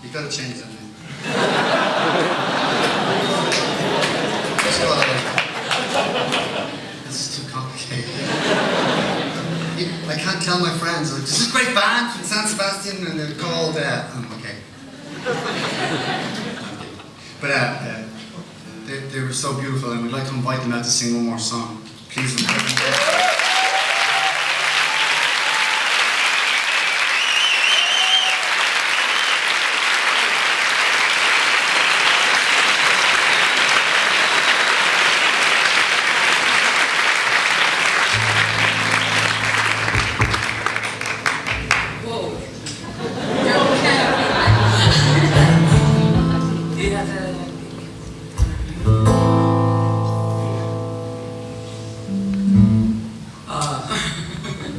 You've got to change that name. This is too complicated. I can't tell my friends, like, this is a great band from San Sebastian, and they're called, okay. But they were so beautiful, and we'd like to invite them out to sing one more song. Please invite them.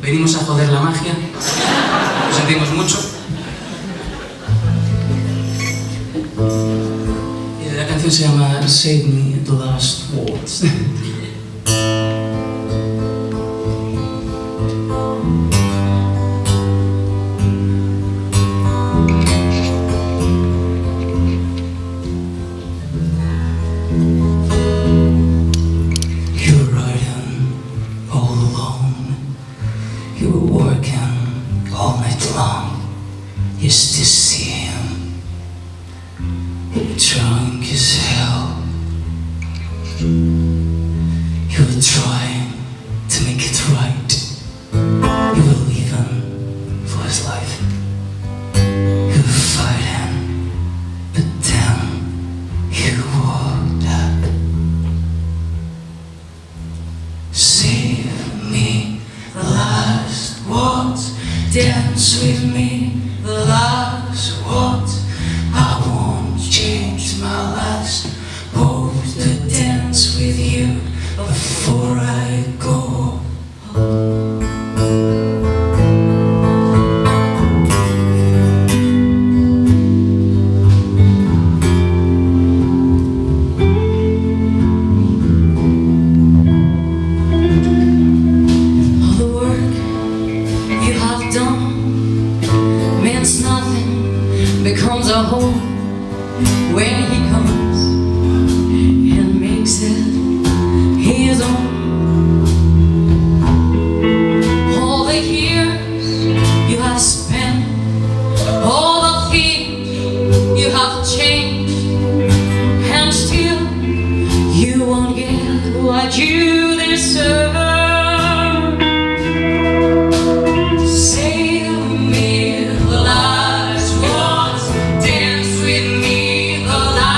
Venimos a joder la magia, lo sentimos mucho. Y la canción se llama Save Me the Last Words. You were working all night long just to see him. You were drunk as hell. You were trying to make it right. You were leaving for his life. You were fighting, but then you walked up. Save me the last words, dance with me the last words. I won't change my last pose to dance with you before I go. Means nothing, becomes a hole when he comes and makes it his own. All the years you have spent, all the things you have changed, and still you won't get what you deserve. Save me the last words, dance with me the last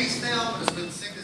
Hey, stay open. It's been sick.